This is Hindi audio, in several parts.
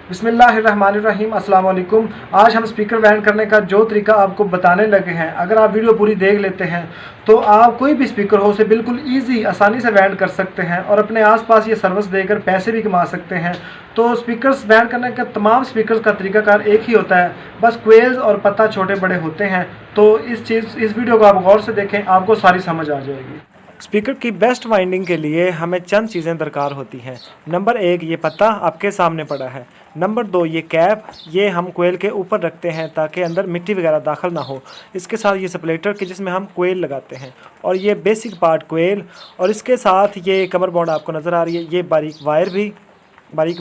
बिस्मिल्लाहिर्रहमानिर्रहीम अस्सलाम वालेकुम। आज हम स्पीकर बैंड करने का जो तरीका आपको बताने लगे हैं, अगर आप वीडियो पूरी देख लेते हैं तो आप कोई भी स्पीकर हो उसे बिल्कुल ईजी आसानी से बैंड कर सकते हैं और अपने आसपास ये सर्विस देकर पैसे भी कमा सकते हैं। तो स्पीकर्स बैंड करने का तमाम स्पीकर्स का तरीकाकार एक ही होता है, बस क्वेल्स और पत्ता छोटे बड़े होते हैं। तो इस वीडियो को आप गौर से देखें, आपको सारी समझ आ जाएगी। स्पीकर की बेस्ट वाइंडिंग के लिए हमें चंद चीज़ें दरकार होती हैं। नंबर 1, ये पत्ता आपके सामने पड़ा है। नंबर 2, ये कैप, ये हम कोयल के ऊपर रखते हैं ताकि अंदर मिट्टी वगैरह दाखिल ना हो। इसके साथ ये स्प्लिटर कि जिसमें हम कोयल लगाते हैं, और ये बेसिक पार्ट कोयल। और इसके साथ ये कमर बॉन्ड आपको नज़र आ रही है, ये बारीक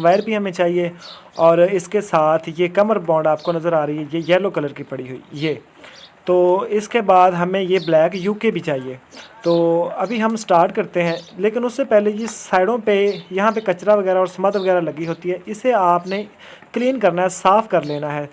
वायर भी हमें चाहिए। और इसके साथ ये कमर बॉन्ड आपको नज़र आ रही है, ये येलो कलर की पड़ी हुई ये। तो इसके बाद हमें ये ब्लैक यूके भी चाहिए। तो अभी हम स्टार्ट करते हैं, लेकिन उससे पहले ये साइडों पे यहाँ पे कचरा वगैरह और स्मद वगैरह लगी होती है, इसे आपने क्लीन करना है, साफ़ कर लेना है।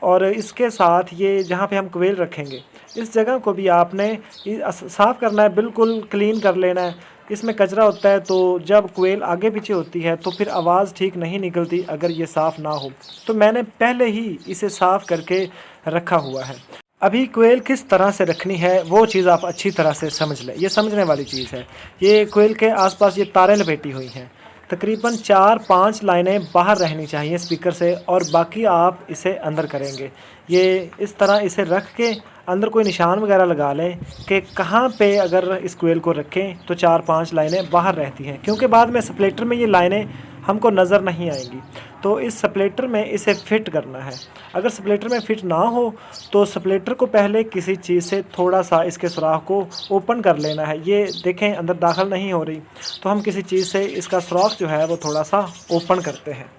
और इसके साथ ये जहाँ पे हम क्वेल रखेंगे इस जगह को भी आपने साफ़ करना है, बिल्कुल क्लीन कर लेना है। इसमें कचरा होता है तो जब कोयल आगे पीछे होती है तो फिर आवाज़ ठीक नहीं निकलती अगर ये साफ़ ना हो। तो मैंने पहले ही इसे साफ़ करके रखा हुआ है। अभी कोयल किस तरह से रखनी है वो चीज़ आप अच्छी तरह से समझ लें, ये समझने वाली चीज़ है। ये कोयल के आसपास ये तारें लपेटी हुई हैं, तकरीबन 4-5 लाइनें बाहर रहनी चाहिए स्पीकर से, और बाकी आप इसे अंदर करेंगे। ये इस तरह इसे रख के अंदर कोई निशान वगैरह लगा लें कि कहाँ पे अगर इस कोयल को रखें तो 4-5 लाइनें बाहर रहती हैं, क्योंकि बाद में स्प्लिटर में ये लाइनें हमको नज़र नहीं आएंगी। तो इस स्प्लिटर में इसे फिट करना है। अगर स्प्लिटर में फिट ना हो तो स्प्लिटर को पहले किसी चीज़ से थोड़ा सा इसके सुराख को ओपन कर लेना है। ये देखें अंदर दाखिल नहीं हो रही, तो हम किसी चीज़ से इसका सुराख जो है वो थोड़ा सा ओपन करते हैं।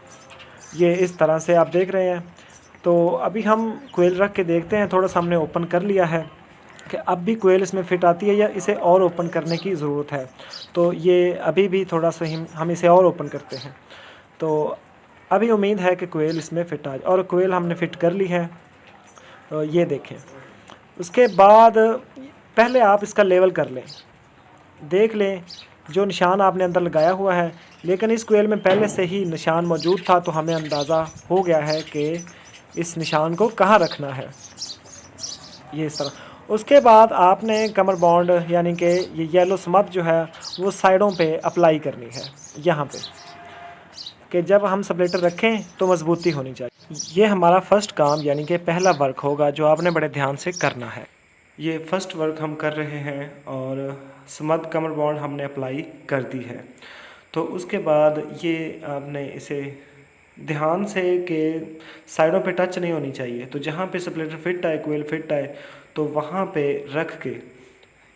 ये इस तरह से आप देख रहे हैं। तो अभी हम कोयल रख के देखते हैं, थोड़ा सा हमने ओपन कर लिया है कि अब भी कोयल इसमें फ़िट आती है या इसे और ओपन करने की ज़रूरत है। तो ये अभी भी थोड़ा सा हम इसे और ओपन करते हैं। तो अभी उम्मीद है कि कोयल इसमें फ़िट आ जाए, और कोयल हमने फ़िट कर ली है। तो ये देखें। उसके बाद पहले आप इसका लेवल कर लें, देख लें जो निशान आपने अंदर लगाया हुआ है, लेकिन इस कोयल में पहले से ही निशान मौजूद था तो हमें अंदाज़ा हो गया है कि इस निशान को कहाँ रखना है। ये इस तरह। उसके बाद आपने कमर बॉन्ड यानी कि ये येलो स्मद जो है वो साइडों पे अप्लाई करनी है, यहाँ पे, कि जब हम स्प्लिटर रखें तो मजबूती होनी चाहिए। ये हमारा फ़र्स्ट काम यानी कि पहला वर्क होगा जो आपने बड़े ध्यान से करना है। ये फ़र्स्ट वर्क हम कर रहे हैं और स्मद कमर बॉन्ड हमने अप्लाई कर दी है। तो उसके बाद ये आपने इसे ध्यान से कि साइडों पे टच नहीं होनी चाहिए, तो जहाँ पे स्प्लिटर फिट आए, कोयल फिट आए, तो वहाँ पे रख के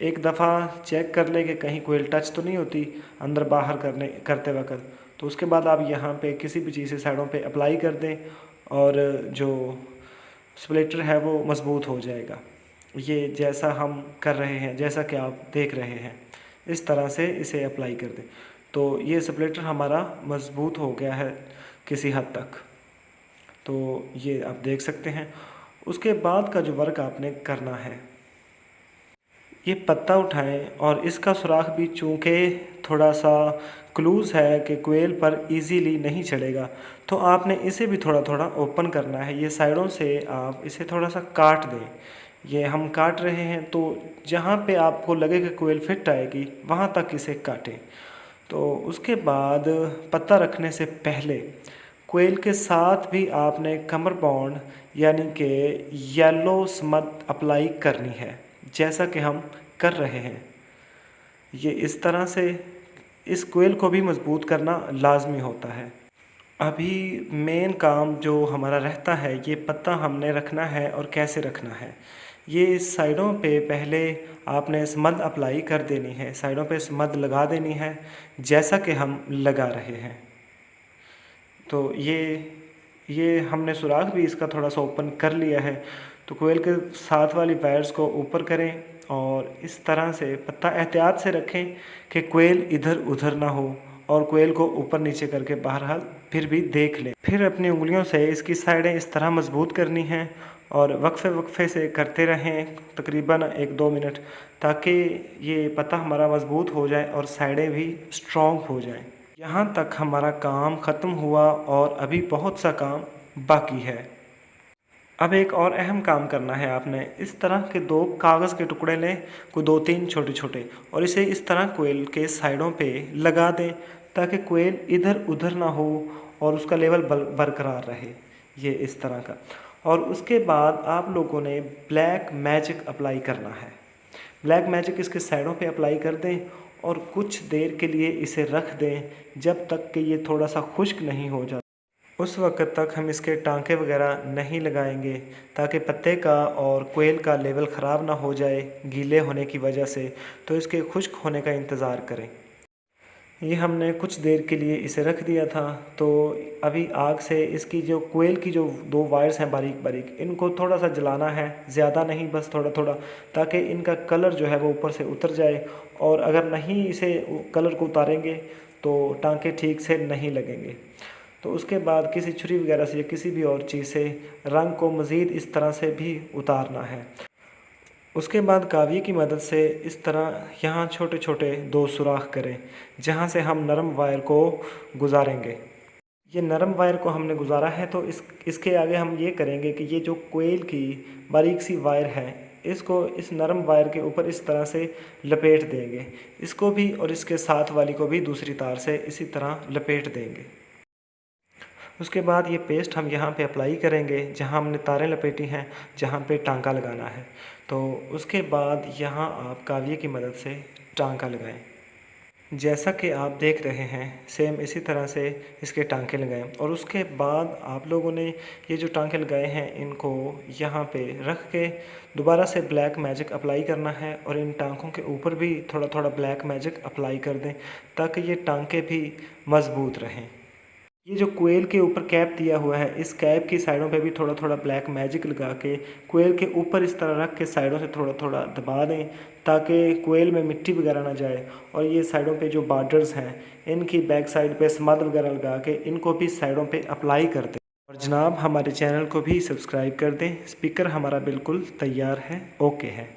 एक दफ़ा चेक कर ले कि कहीं कोयल टच तो नहीं होती अंदर बाहर करते वक्त। तो उसके बाद आप यहाँ पे किसी भी चीज़ से साइडों पे अप्लाई कर दें और जो स्प्लिटर है वो मज़बूत हो जाएगा। ये जैसा हम कर रहे हैं, जैसा कि आप देख रहे हैं, इस तरह से इसे अप्लाई कर दें तो ये स्प्लिटर हमारा मज़बूत हो गया है किसी हद तक। तो ये आप देख सकते हैं। उसके बाद का जो वर्क आपने करना है, ये पत्ता उठाएं और इसका सुराख भी चूँकि थोड़ा सा क्लूज़ है कि कोयल पर इजीली नहीं चढ़ेगा, तो आपने इसे भी थोड़ा थोड़ा ओपन करना है। ये साइडों से आप इसे थोड़ा सा काट दें। ये हम काट रहे हैं तो जहाँ पे आपको लगे कि कोयल फिट आएगी वहाँ तक इसे काटें। तो उसके बाद पत्ता रखने से पहले कोयल के साथ भी आपने कमर बॉन्ड यानी कि येलो स्मद अप्लाई करनी है, जैसा कि हम कर रहे हैं। ये इस तरह से इस कोयल को भी मजबूत करना लाजमी होता है। अभी मेन काम जो हमारा रहता है, ये पत्ता हमने रखना है और कैसे रखना है। ये साइडों पे पहले आपने स्मद अप्लाई कर देनी है, साइडों पे स्मद लगा देनी है जैसा कि हम लगा रहे हैं। तो ये हमने सुराख भी इसका थोड़ा सा ओपन कर लिया है। तो कोयल के साथ वाली वायर्स को ऊपर करें और इस तरह से पत्ता एहतियात से रखें कि कोयल इधर उधर ना हो, और कोयल को ऊपर नीचे करके बहरहाल फिर भी देख लें। फिर अपनी उंगलियों से इसकी साइडें इस तरह मजबूत करनी हैं और वक्फे से करते रहें तकरीबन 1-2 मिनट, ताकि ये पत्ता हमारा मजबूत हो जाए और साइडें भी स्ट्रॉन्ग हो जाएं। यहाँ तक हमारा काम ख़त्म हुआ और अभी बहुत सा काम बाकी है। अब एक और अहम काम करना है आपने। इस तरह के 2 कागज़ के टुकड़े लें, कोई 2-3 छोटे छोटे, और इसे इस तरह कोयल के साइडों पे लगा दें ताकि कोयल इधर उधर ना हो और उसका लेवल बरकरार रहे, ये इस तरह का। और उसके बाद आप लोगों ने ब्लैक मैजिक अप्लाई करना है। ब्लैक मैजिक इसके साइडों पे अप्लाई कर दें और कुछ देर के लिए इसे रख दें जब तक कि ये थोड़ा सा खुश्क नहीं हो जाता। उस वक्त तक हम इसके टांके वगैरह नहीं लगाएंगे ताकि पत्ते का और कोयल का लेवल ख़राब ना हो जाए गीले होने की वजह से। तो इसके खुश्क होने का इंतज़ार करें। ये हमने कुछ देर के लिए इसे रख दिया था। तो अभी आग से इसकी जो कोयल की जो 2 वायर्स हैं बारीक बारीक, इनको थोड़ा सा जलाना है, ज़्यादा नहीं, बस थोड़ा थोड़ा, ताकि इनका कलर जो है वो ऊपर से उतर जाए। और अगर नहीं इसे कलर को उतारेंगे तो टांके ठीक से नहीं लगेंगे। तो उसके बाद किसी छुरी वगैरह से या किसी भी और चीज़ से रंग को मज़ीद इस तरह से भी उतारना है। उसके बाद कावी की मदद से इस तरह यहाँ छोटे छोटे 2 सुराख करें जहाँ से हम नरम वायर को गुजारेंगे। ये नरम वायर को हमने गुजारा है तो इसके आगे हम ये करेंगे कि ये जो कोयल की बारीक सी वायर है, इसको इस नरम वायर के ऊपर इस तरह से लपेट देंगे। इसको भी और इसके साथ वाली को भी दूसरी तार से इसी तरह लपेट देंगे। उसके बाद ये पेस्ट हम यहाँ पे अप्लाई करेंगे जहाँ हमने तारें लपेटी हैं, जहाँ पे टांका लगाना है। तो उसके बाद यहाँ आप काविये की मदद से टांका लगाएं। जैसा कि आप देख रहे हैं सेम इसी तरह से इसके टांके लगाएं। और उसके बाद आप लोगों ने ये जो टांके लगाए हैं इनको यहाँ पे रख के दोबारा से ब्लैक मैजिक अप्लाई करना है और इन टांकों के ऊपर भी थोड़ा थोड़ा ब्लैक मैजिक अप्लाई कर दें ताकि ये टांके भी मज़बूत रहें। ये जो कोयल के ऊपर कैप दिया हुआ है, इस कैप की साइडों पे भी थोड़ा थोड़ा ब्लैक मैजिक लगा के कोयल के ऊपर इस तरह रख के साइडों से थोड़ा थोड़ा दबा दें ताकि कोयल में मिट्टी वगैरह ना जाए। और ये साइडों पे जो बॉर्डर्स हैं इनकी बैक साइड पे स्मद वगैरह लगा के इनको भी साइडों पे अप्लाई कर दें। और जनाब हमारे चैनल को भी सब्सक्राइब कर दें। स्पीकर हमारा बिल्कुल तैयार है, ओके है।